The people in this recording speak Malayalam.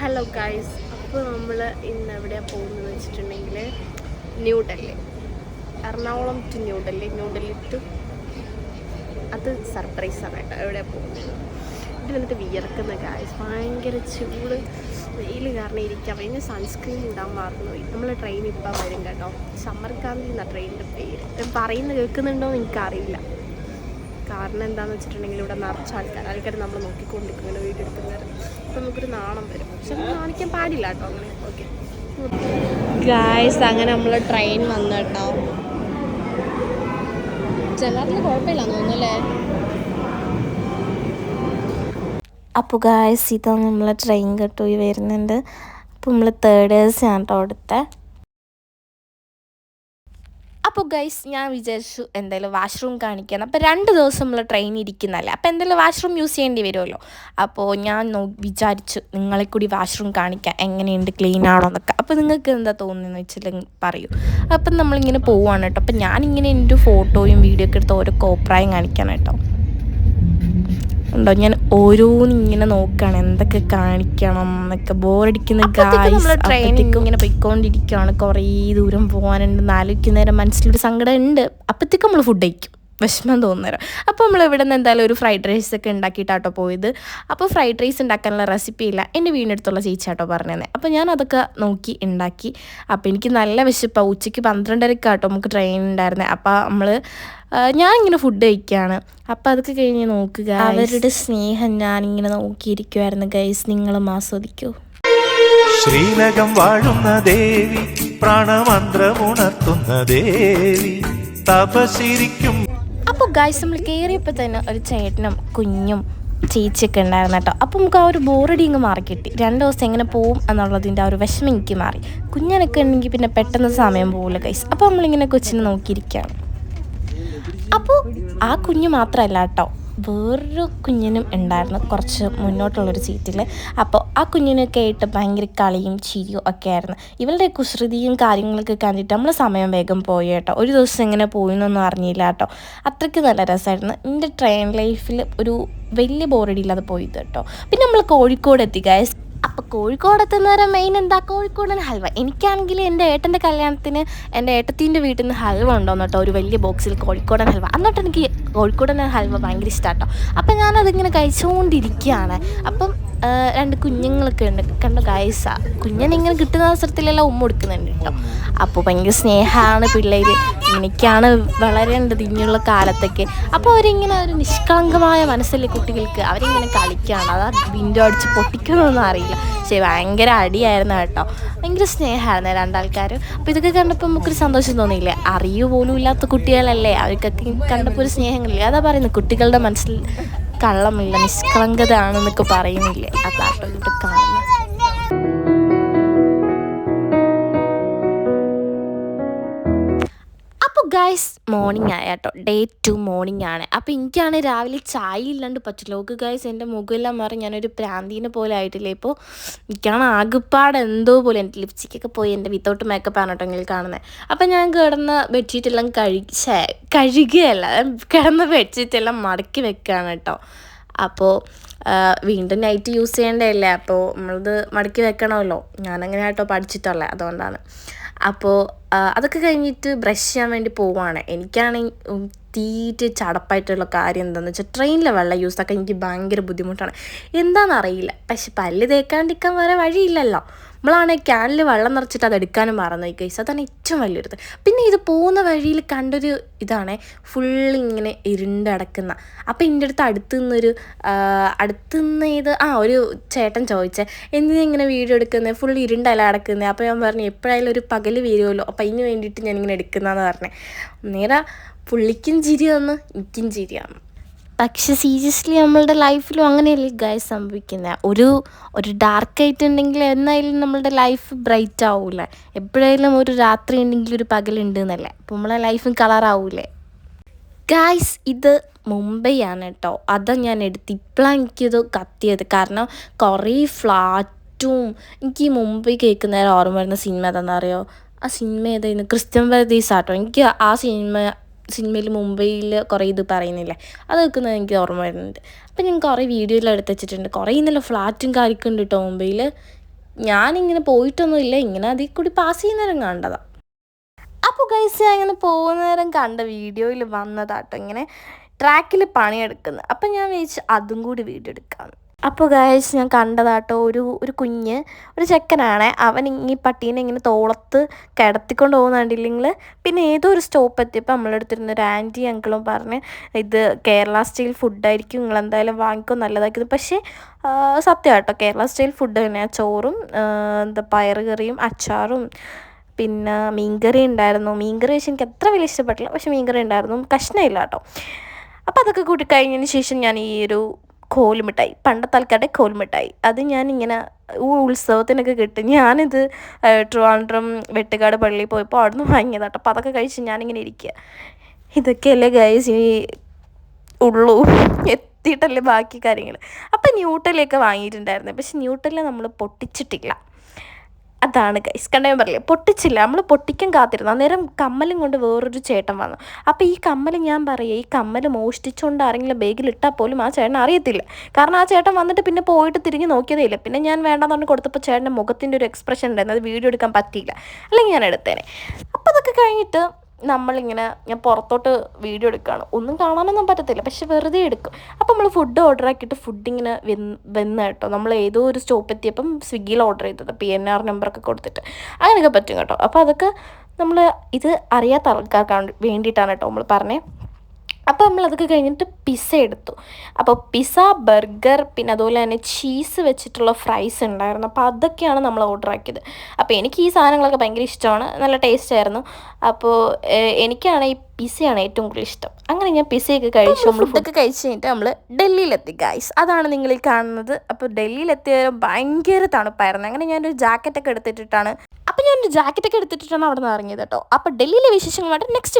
ഹലോ ഗൈസ്, അപ്പോൾ നമ്മൾ ഇന്ന് എവിടെയാണ് പോകുന്നത് വെച്ചിട്ടുണ്ടെങ്കിൽ ന്യൂഡൽഹി, എറണാകുളം ടു ന്യൂഡൽഹി ടു അത് സർപ്രൈസാണ് കേട്ടോ. എവിടെയാണ് പോകുന്നത് ഇവിടെ വന്നിട്ട് വിയർക്കുന്ന ഗൈസ്, ഭയങ്കര ചൂട്, വെയിൽ കാരണം ഇരിക്കാൻ കഴിഞ്ഞ സൺസ്ക്രീൻ ഇടാൻ മറന്നുപോയി. നമ്മൾ ട്രെയിൻ ഇപ്പം വരും കേട്ടോ. സമർകാന്തി എന്നാണ് ട്രെയിനിൻ്റെ പേര്. പറയുന്നത് കേൾക്കുന്നുണ്ടോ എന്ന് എനിക്കറിയില്ല. കാരണം എന്താണെന്ന് വെച്ചിട്ടുണ്ടെങ്കിൽ ഇവിടെ നിറച്ച ആൾക്കാർ നമ്മൾ നോക്കിക്കൊണ്ടിരിക്കും ഇങ്ങനെ വീഡിയോ എടുക്കുന്നവർ. അപ്പം നമുക്കൊരു നാണം വരും, പക്ഷെ നമ്മൾ കാണിക്കാൻ പാടില്ല കേട്ടോ അങ്ങനെ. ഓക്കെ ഗായ്സ്, അങ്ങനെ നമ്മൾ ട്രെയിൻ വന്നു കേട്ടോ. ചിലറിൽ കുഴപ്പമില്ല തോന്നുന്നല്ലേ. അപ്പോൾ ഗായ്സ്, ഇതാണ് നമ്മളെ ട്രെയിൻ കേട്ടോ വരുന്നുണ്ട്. അപ്പോൾ നമ്മൾ 3rd AC ആണ് കേട്ടോ അവിടുത്തെ. അപ്പോൾ ഗൈസ്, ഞാൻ വിചാരിച്ചു എന്തായാലും വാഷ്റൂം കാണിക്കണം. അപ്പോൾ 2 ദിവസം നമ്മൾ ട്രെയിൻ ഇരിക്കുന്നതല്ലേ, അപ്പോൾ എന്തായാലും വാഷ്റൂം യൂസ് ചെയ്യേണ്ടി വരുമല്ലോ. അപ്പോൾ ഞാൻ വിചാരിച്ചു നിങ്ങളെ കൂടി വാഷ്റൂം കാണിക്കാം, എങ്ങനെയുണ്ട്, ക്ലീൻ ആണോ എന്നൊക്കെ. അപ്പോൾ നിങ്ങൾക്ക് എന്താ തോന്നുന്നതെന്ന് വെച്ചിട്ടുണ്ടെങ്കിൽ പറയൂ. അപ്പം നമ്മളിങ്ങനെ പോവുകയാണ് കേട്ടോ. അപ്പം ഞാനിങ്ങനെ എൻ്റെ ഫോട്ടോയും വീഡിയോ ഒക്കെ എടുത്ത് ഓരോ കോപ്രായം കാണിക്കാൻ കേട്ടോ. ഉണ്ടോ, ഞാൻ ഓരോന്നിങ്ങനെ നോക്കുകയാണ് എന്തൊക്കെ കാണിക്കണം എന്നൊക്കെ. ബോറടിക്കുന്ന ഗായ്സ്, ട്രെയിനിങ് ഇങ്ങനെ പോയിക്കൊണ്ടിരിക്കുകയാണ്. കുറേ ദൂരം പോകാനുണ്ടെന്ന് ആലോചിക്കുന്നേരം മനസ്സിലൊരു സങ്കടം ഉണ്ട്. അപ്പോഴത്തേക്കും നമ്മൾ ഫുഡ് കഴിക്കും, വിഷമം തോന്നുന്നേരം. അപ്പോൾ നമ്മൾ ഇവിടെ നിന്ന് എന്തായാലും ഒരു ഫ്രൈഡ് റൈസ് ഒക്കെ ഉണ്ടാക്കിയിട്ടാട്ടോ പോയത്. അപ്പോൾ ഫ്രൈഡ് റൈസ് ഉണ്ടാക്കാനുള്ള റെസിപ്പി ഇല്ല, എൻ്റെ വീടിനടുത്തുള്ള ചേച്ചിയാട്ടോ പറഞ്ഞത്. അപ്പോൾ ഞാൻ അതൊക്കെ നോക്കി ഉണ്ടാക്കി. അപ്പോൾ എനിക്ക് നല്ല വിശപ്പാണ്. ഉച്ചയ്ക്ക് 12:30 നമുക്ക് ട്രെയിൻ ഉണ്ടായിരുന്നത്. അപ്പോൾ ഞാനിങ്ങനെ ഫുഡ് കഴിക്കുകയാണ്. അപ്പോൾ അതൊക്കെ കഴിഞ്ഞ് നോക്കുക, അവരുടെ സ്നേഹം ഞാനിങ്ങനെ നോക്കിയിരിക്കുമായിരുന്നു ഗൈസ്. നിങ്ങളും ആസ്വദിക്കൂ. ശ്രീലകം വാഴുന്ന ദേവി, പ്രാണമന്ത്രമുണർത്തുന്ന ദേവി, തപശിരിക്കും. അപ്പോൾ ഗൈസ്, നമ്മൾ കയറിയപ്പോൾ തന്നെ ഒരു ചേട്ടനും കുഞ്ഞും ചേച്ചിയൊക്കെ ഉണ്ടായിരുന്നു കേട്ടോ. അപ്പോൾ നമുക്ക് ആ ഒരു ബോറടി ഇങ്ങ് മാറിക്കിട്ടി. 2 ദിവസം എങ്ങനെ പോവും എന്നുള്ളതിൻ്റെ ആ ഒരു വിഷമം എനിക്ക് മാറി. കുഞ്ഞനൊക്കെ ഉണ്ടെങ്കിൽ പിന്നെ പെട്ടെന്ന് സമയം പോകില്ല ഗൈസ്. അപ്പോൾ നമ്മളിങ്ങനെ കൊച്ചിനെ നോക്കിയിരിക്കുകയാണ്. അപ്പോൾ ആ കുഞ്ഞ് മാത്രമല്ല കേട്ടോ, വേറൊരു കുഞ്ഞിനും ഉണ്ടായിരുന്നു കുറച്ച് മുന്നോട്ടുള്ളൊരു സീറ്റിൽ. അപ്പോൾ ആ കുഞ്ഞിനൊക്കെ ആയിട്ട് ഭയങ്കര കളിയും ചിരിയും ഒക്കെ ആയിരുന്നു. ഇവളുടെ കുസൃതിയും കാര്യങ്ങളൊക്കെ കണ്ടിട്ട് നമ്മൾ സമയം വേഗം പോയി കേട്ടോ. ഒരു ദിവസം എങ്ങനെ പോയെന്നൊന്നും അറിഞ്ഞില്ല കേട്ടോ. അത്രയ്ക്ക് നല്ല രസമായിരുന്നു. എൻ്റെ ട്രെയിൻ ലൈഫിൽ ഒരു വലിയ ബോറടിയില്ലാതെ പോയത് കേട്ടോ. പിന്നെ നമ്മൾ കോഴിക്കോട് എത്തി ഗൈസ്. അപ്പോൾ കോഴിക്കോട് എത്തുന്നവരെ മെയിൻ എന്താ, കോഴിക്കോടൻ ഹൽവ. എനിക്കാണെങ്കിൽ എൻ്റെ ഏട്ടൻ്റെ കല്യാണത്തിന് എൻ്റെ ഏട്ടത്തിൻ്റെ വീട്ടിൽ നിന്ന് ഹൽവ ഉണ്ടോന്ന് കേട്ടോ, ഒരു വലിയ ബോക്സിൽ കോഴിക്കോടൻ ഹൽവ. എന്നിട്ട് എനിക്ക് കോഴിക്കോടൻ ഹൽവ ഭയങ്കര ഇഷ്ടമാണ് കേട്ടോ. അപ്പം ഞാനതിങ്ങനെ കഴിച്ചുകൊണ്ടിരിക്കുകയാണ്. അപ്പം 2 കുഞ്ഞുങ്ങളൊക്കെ ഉണ്ട് കണ്ടോ ഗൈസ. കുഞ്ഞിനിങ്ങനെ കിട്ടുന്ന അവസരത്തിലെല്ലാം ഉമ്മ കൊടുക്കുന്നുണ്ട് കേട്ടോ. അപ്പോൾ ഭയങ്കര സ്നേഹമാണ് പിള്ളേർ. എനിക്കാണ് വളരേണ്ടത് ഇനിയുള്ള കാലത്തൊക്കെ. അപ്പോൾ അവരിങ്ങനെ ഒരു നിഷ്കളങ്കമായ മനസ്സിലെ കുട്ടികൾക്ക് അവരിങ്ങനെ കളിക്കുകയാണ്. അതാ വിൻഡോ അടിച്ച് പൊട്ടിക്കണമെന്നൊന്നും അറിയില്ല, പക്ഷേ ഭയങ്കര അടിയായിരുന്നു കേട്ടോ. ഭയങ്കര സ്നേഹമായിരുന്നു 2 ആൾക്കാരും. അപ്പോൾ ഇതൊക്കെ കണ്ടപ്പോൾ നമുക്കൊരു സന്തോഷം തോന്നിയില്ലേ. അറിയു പോലും ഇല്ലാത്ത കുട്ടികളല്ലേ, അവർക്കൊക്കെ കണ്ടപ്പോൾ ഒരു സ്നേഹങ്ങളില്ലേ. അതാ പറയുന്നത്, കുട്ടികളുടെ മനസ്സിൽ കള്ളമില്ല, നിഷ്കളങ്കത ആണെന്നൊക്കെ പറയുന്നില്ലേ, അതാട്ടോ ഇവിടെ കാണുന്നത്. ഗൈസ്, മോർണിംഗ് ആയ കേട്ടോ. Day 2 മോർണിംഗ് ആണ്. അപ്പോൾ എനിക്കാണ് രാവിലെ ചായ ഇല്ലാണ്ട് പറ്റില്ല. ഓക്കെ ഗൈസ്, എൻ്റെ മുഖമെല്ലാം മാറി ഞാനൊരു പ്രാന്തീനെ പോലെ ആയിട്ടില്ലേ. ഇപ്പോൾ എനിക്കാണ് ആകെപ്പാട് എന്തോ പോലെ. എൻ്റെ ലിപ്സ്റ്റിക്കൊക്കെ പോയി, എൻ്റെ വിത്തൗട്ട് മേക്കപ്പ് ആണ് കേട്ടോ എങ്കിൽ കാണുന്നത്. അപ്പം ഞാൻ കിടന്ന ബെഡ്ഷീറ്റെല്ലാം കഴുകുകയല്ല, കിടന്ന ബെഡ്ഷീറ്റെല്ലാം മടക്കി വെക്കുകയാണ് കേട്ടോ. അപ്പോൾ വീണ്ടും നൈറ്റ് യൂസ് ചെയ്യേണ്ടതല്ലേ, അപ്പോൾ നമ്മളത് മടക്കി വെക്കണമല്ലോ. ഞാനങ്ങനെ കേട്ടോ പഠിച്ചിട്ടുള്ളത്, അതുകൊണ്ടാണ്. അപ്പോൾ അതൊക്കെ കഴിഞ്ഞിട്ട് ബ്രഷ് ചെയ്യാൻ വേണ്ടി പോവുകയാണ്. എനിക്കാണെങ്കിൽ തീറ്റ് ചടപ്പായിട്ടുള്ള കാര്യം എന്താണെന്ന് വെച്ചാൽ ട്രെയിനിലെ വെള്ളം യൂസാക്കാൻ എനിക്ക് ഭയങ്കര ബുദ്ധിമുട്ടാണ്. എന്താണെന്നറിയില്ല, പക്ഷെ പല്ല് തേക്കാണ്ടിരിക്കാൻ വേറെ വഴിയില്ലല്ലോ. നമ്മളാണെങ്കിൽ ക്യാനിൽ വെള്ളം നിറച്ചിട്ട് അത് എടുക്കാനും മറന്നുപോയി ഗൈസ്. അതാണ് ഏറ്റവും വലിയൊരിത്. പിന്നെ ഇത് പോകുന്ന വഴിയിൽ കണ്ടൊരു ഇതാണ്, ഫുള്ളിങ്ങനെ ഇരുണ്ടടക്കുന്ന. അപ്പോൾ എൻ്റെ അടുത്തുനിന്ന് ഒരു ചേട്ടൻ ചോദിച്ചേ, എന്തിനാ ഇങ്ങനെ വീഡിയോ എടുക്കുന്നത്, ഫുൾ ഇരുണ്ടല്ല അടക്കുന്നത്. അപ്പോൾ ഞാൻ പറഞ്ഞു, എപ്പോഴായാലും ഒരു പകൽ വരുമല്ലോ, അപ്പോൾ അതിന് വേണ്ടിയിട്ട് ഞാനിങ്ങനെ എടുക്കുന്നതെന്ന് പറഞ്ഞേ. നേരെ പുള്ളിക്കും ചിരി വന്നു, എനിക്കും ചിരിയാണ്. പക്ഷെ സീരിയസ്ലി നമ്മളുടെ ലൈഫിലും അങ്ങനെയല്ലേ ഗൈസ് സംഭവിക്കുന്നത്. ഒരു ഡാർക്ക് ആയിട്ടുണ്ടെങ്കിൽ എന്നായാലും നമ്മളുടെ ലൈഫ് ബ്രൈറ്റ് ആവൂലേ. എപ്പോഴായാലും ഒരു രാത്രി ഉണ്ടെങ്കിൽ ഒരു പകലുണ്ട് എന്നല്ലേ, അപ്പോൾ നമ്മളെ ലൈഫും കളറാവൂലേ ഗൈസ്. ഇത് മുംബൈ ആണ് കേട്ടോ. അതാ ഞാൻ എടുത്ത് ഇപ്പോഴാണ് എനിക്കിത് കത്തിയത്. കാരണം കുറേ ഫ്ലാറ്റും. എനിക്ക് ഈ മുംബൈ കേൾക്കുന്നേരം ഓർമ്മ വരുന്ന സിനിമ ഏതാണെന്ന് അറിയോ? ആ സിനിമ ഏതായിരുന്നു, ക്രിസ്ത്യൻ ബ്രദേഴ്സ് ആട്ടോ. എനിക്ക് ആ സിനിമയിൽ മുംബൈയിൽ കുറേ ഇത് പറയുന്നില്ലേ, അത് വെക്കുന്നത് എനിക്ക് ഓർമ്മ വരുന്നുണ്ട്. അപ്പം ഞാൻ കുറേ വീഡിയോയിൽ എടുത്ത് വെച്ചിട്ടുണ്ട്. കുറേ ഇന്നലെ ഫ്ലാറ്റും കാര്യമൊക്കെ ഉണ്ട് കേട്ടോ മുംബൈയിൽ. ഞാനിങ്ങനെ പോയിട്ടൊന്നുമില്ല, ഇങ്ങനെ അതിൽ കൂടി പാസ് ചെയ്യുന്നേരം കണ്ടതാണ്. അപ്പോൾ ഗൈസ് ഞാൻ ഇങ്ങനെ പോകുന്ന നേരം കണ്ട വീഡിയോയിൽ വന്നതാട്ടോ ഇങ്ങനെ ട്രാക്കിൽ പണിയെടുക്കുന്നത്. അപ്പം ഞാൻ വിചാരിച്ചു അതും കൂടി വീഡിയോ എടുക്കാമെന്ന്. അപ്പോൾ ഗൈസ് ഞാൻ കണ്ടതാട്ടോ ഒരു കുഞ്ഞ്, ഒരു ചെക്കനാണ്. അവൻ ഈ പട്ടീനെ ഇങ്ങനെ തോളത്ത് കിടത്തിക്കൊണ്ട് പോകുന്നുണ്ടില്ലെങ്കിൽ. പിന്നെ ഏതോ ഒരു സ്റ്റോപ്പ് എത്തിയപ്പോൾ നമ്മളെടുത്തിരുന്ന ഒരു ആൻറ്റി അങ്കിളും പറഞ്ഞ് ഇത് കേരള സ്റ്റൈൽ ഫുഡായിരിക്കും, നിങ്ങൾ എന്തായാലും വാങ്ങിക്കോ, നല്ലതായിരിക്കും. പക്ഷേ സത്യം കേട്ടോ, കേരള സ്റ്റൈൽ ഫുഡ് തന്നെയാണ്. ചോറും പയറ് കറിയും അച്ചാറും പിന്നെ മീൻകറി ഉണ്ടായിരുന്നു. മീൻകറി വെച്ച് എനിക്ക് അത്ര വലിയ ഇഷ്ടപ്പെട്ടില്ല, പക്ഷേ മീൻകറി ഉണ്ടായിരുന്നു, കഷ്ണമില്ല കേട്ടോ. അപ്പോൾ അതൊക്കെ കൂട്ടി കഴിഞ്ഞതിന് ശേഷം ഞാൻ ഈ ഒരു കോലുമിഠായി, പണ്ടത്തെ ആൾക്കാരുടെ കോലുമിഠായി, അത് ഞാനിങ്ങനെ ഉത്സവത്തിനൊക്കെ കിട്ടും. ഞാനിത് ട്രിവാൻഡ്രം വെട്ടുകാട് പള്ളിയിൽ പോയപ്പോൾ അവിടെ നിന്ന് വാങ്ങിയതാട്ടോ. അപ്പോൾ അതൊക്കെ കഴിച്ച് ഞാനിങ്ങനെ ഇരിക്കുക. ഇതൊക്കെയല്ലേ ഗൈസ് ഈ ഉള്ളൂ, എത്തിയിട്ടല്ലേ ബാക്കി കാര്യങ്ങൾ. അപ്പോൾ ന്യൂട്ടലൊക്കെ വാങ്ങിയിട്ടുണ്ടായിരുന്നു, പക്ഷെ ന്യൂട്ടല നമ്മൾ പൊട്ടിച്ചിട്ടില്ല. അതാണ് ഗൈസ്, കണ്ടേ പറയില്ലേ, പൊട്ടിച്ചില്ല. നമ്മൾ പൊട്ടിക്കാൻ കാത്തിരുന്നു. അന്നേരം കമ്മലും കൊണ്ട് വേറൊരു ചേട്ടൻ വന്നു. അപ്പോൾ ഈ കമ്മൽ ഞാൻ പറയുക, ഈ കമ്മൽ മോഷ്ടിച്ചുകൊണ്ട് ആരെങ്കിലും ബാഗിലിട്ടാൽ പോലും ആ ചേട്ടൻ അറിയത്തില്ല. കാരണം ആ ചേട്ടൻ വന്നിട്ട് പിന്നെ പോയിട്ട് തിരിഞ്ഞ് നോക്കിയതേ ഇല്ല. പിന്നെ ഞാൻ വേണ്ടാന്ന് പറഞ്ഞ് കൊടുത്തപ്പോൾ ചേട്ടൻ്റെ മുഖത്തിൻ്റെ ഒരു എക്സ്പ്രഷൻ ഉണ്ടായിരുന്നു, അത് വീഡിയോ എടുക്കാൻ പറ്റിയില്ല, അല്ലെങ്കിൽ ഞാൻ എടുത്തേനെ. അപ്പോൾ അതൊക്കെ കഴിഞ്ഞിട്ട് നമ്മളിങ്ങനെ ഞാൻ പുറത്തോട്ട് വീഡിയോ എടുക്കുകയാണ്. ഒന്നും കാണാനൊന്നും പറ്റത്തില്ല, പക്ഷെ വെറുതെ എടുക്കും. അപ്പോൾ നമ്മൾ ഫുഡ് ഓർഡർ ആക്കിയിട്ട് ഫുഡിങ്ങനെ വെന്ന് കേട്ടോ. നമ്മൾ ഏതോ ഒരു സ്റ്റോപ്പ് എത്തിയപ്പം സ്വിഗ്ഗിയിൽ ഓർഡർ ചെയ്തത്, PNR നമ്പറൊക്കെ കൊടുത്തിട്ട് അങ്ങനെയൊക്കെ പറ്റും കേട്ടോ. അപ്പോൾ അതൊക്കെ നമ്മൾ ഇത് അറിയാത്ത ആൾക്കാർക്ക് വേണ്ടിയിട്ടാണ് കേട്ടോ നമ്മൾ പറഞ്ഞത്. അപ്പോൾ നമ്മളതൊക്കെ കഴിഞ്ഞിട്ട് പിസ്സ എടുത്തു. അപ്പോൾ പിസ്സ, ബർഗർ, പിന്നെ അതുപോലെ തന്നെ ചീസ് വെച്ചിട്ടുള്ള ഫ്രൈസ് ഉണ്ടായിരുന്നു. അപ്പോൾ അതൊക്കെയാണ് നമ്മൾ ഓർഡർ ആക്കിയത്. അപ്പോൾ എനിക്ക് ഈ സാധനങ്ങളൊക്കെ ഭയങ്കര ഇഷ്ടമാണ്, നല്ല ടേസ്റ്റ് ആയിരുന്നു. അപ്പോൾ എനിക്കാണ് ഈ പിസ്സയാണ് ഏറ്റവും കൂടുതൽ ഇഷ്ടം. അങ്ങനെ ഞാൻ പിസ്സയൊക്കെ കഴിച്ചു. നമ്മൾ ഫുഡൊക്കെ കഴിച്ച് കഴിഞ്ഞിട്ട് നമ്മൾ ഡൽഹിയിലെത്തി ഗൈസ്. അതാണ് നിങ്ങൾ ഈ കാണുന്നത്. അപ്പോൾ ഡൽഹിയിലെത്തിയ ഭയങ്കര തണുപ്പായിരുന്നു. അങ്ങനെ ഞാനൊരു ജാക്കറ്റൊക്കെ എടുത്തിട്ടാണ് അവിടെ നിന്ന് ഇറങ്ങിയത് കേട്ടോ. അപ്പോൾ ഡൽഹിയിലെ വിശേഷങ്ങളുമായിട്ട് നെക്സ്റ്റ്